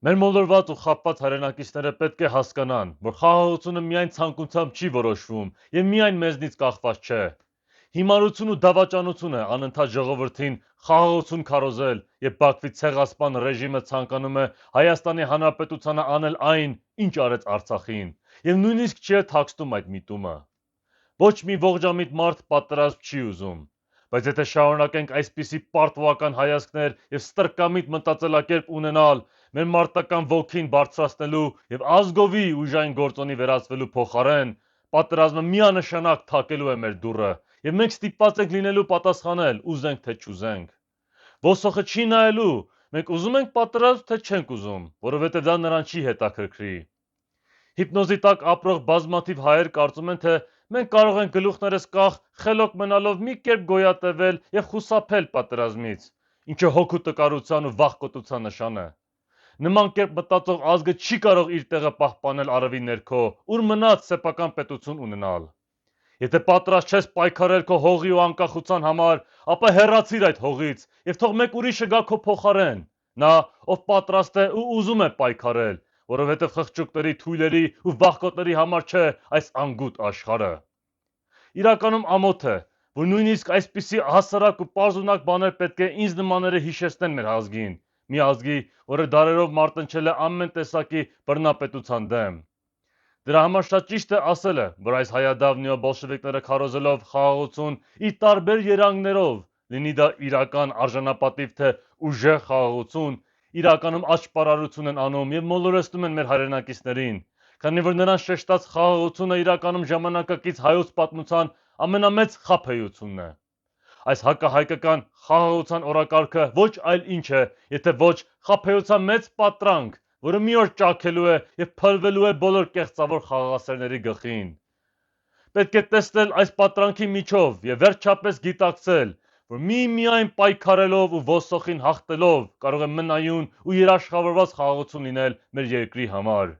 Մեր մոլորված ու խաբված հայրենակիցները պետք է հասկանան, որ խաղաղությունը միայն ցանկությամբ չի որոշվում եւ միայն մեզնից կախված չէ։ Հիմարություն ու դավաճանություն է անընդհատ ժողովրդին խաղաղություն քարոզել եւ Բաքվի ցեղասպան ռեժիմը ցանկանում է Հայաստանի Հանրապետությանը անել այն, ինչ արեց Արցախին, եւ նույնիսկ չի թաքցնում այդ միտումը։ Ոչ մի ողջամիտ մարդ պատերազմ չի ուզում, բայց եթե շարունակենք այսպիսի պարտվական հայացքներ եւ ստրկամիտ մտածելակերպ ունենալ, մեր մարտական ոգին բարձրացնելու եւ ազգովի ուժային գործոնի վերածվելու փոխարեն, պատերազմը միանշանակ թակելու է մեր դուռը եւ մենք ստիպված ենք լինելու պատասխանել, ուզենք թե չուզենք։ Ոսոխը չի նայելու, մենք ուզում ենք պատերազմ թե չենք ուզում, որովհետեւ դա նրան չի հետաքրքրի։ Հիպնոզի տակ ապրող բազմաթիվ հայեր կարծում են, թե մենք կարող ենք գլուխներս կախ խելոք մնալով մի կերպ գոյատևել եւ խուսափել պատերազմից, ինչը հոգու տկարության ու վախկոտության նշան է։ Նման կերպ մտածող ազգը չի կարող իր տեղը պահպանել արևի ներքո, ուր մնաց սեփական պետություն ունենալ։ Եթե պատրաստ չես պայքարել քո հողի ու անկախության համար, ապա հեռացիր այդ հողից եւ թող մեկ ուրիշը գա քո փոխարեն։ Նա, ով պատրաստ է ու ուզում է պայքարել, որովհետեւ խղճուկների, թույլերի ու վախկոտների համար չէ այս անգութ աշխարհը։ Իրականում ամոթ է, որ նույնիսկ այսպիսի հասարակ ու պարզունակ բաներ պետք է ինձ նմանները հիշեցնեն մեր ազգին, մի ազգի, որը դարերով մարտնչել է ամեն տեսակի բռնապետության դեմ։ Դրա համար շատ ճիշտ է ասելը, որ այս հայադավ նեոբոլշևիկները քարոզելով խաղաղություն իր տարբեր երանգներով, լինի դա իրական արժանապատիվ թե ուժեղ խաղաղություն, իրականում աճպարարություն են անում եւ մոլորեցնում են մեր հայրենակիցներին, քանի որ նրանց շեշտած խաղաղությունը իրականում ժամանակակից հայոց պատմության ամենամեծ խաբեությունն է։ Այս հակահայկական խաղաղության օրակարգը ոչ այլ ինչ է, եթե ոչ խաբեության մեծ պատրանք, որը մի օր ճաքելու է եւ փլվելու է բոլոր կեղծավոր խաղաղասերների գլխին։ Պետք է տեսնել այս պատրանքի միջով եւ վերջապես գիտակցել, որ միայն պայքարելով ու ոսոխին հաղթելով կարող է մնայուն ու երաշխավորված խաղաղություն լինել մեր երկրի համար։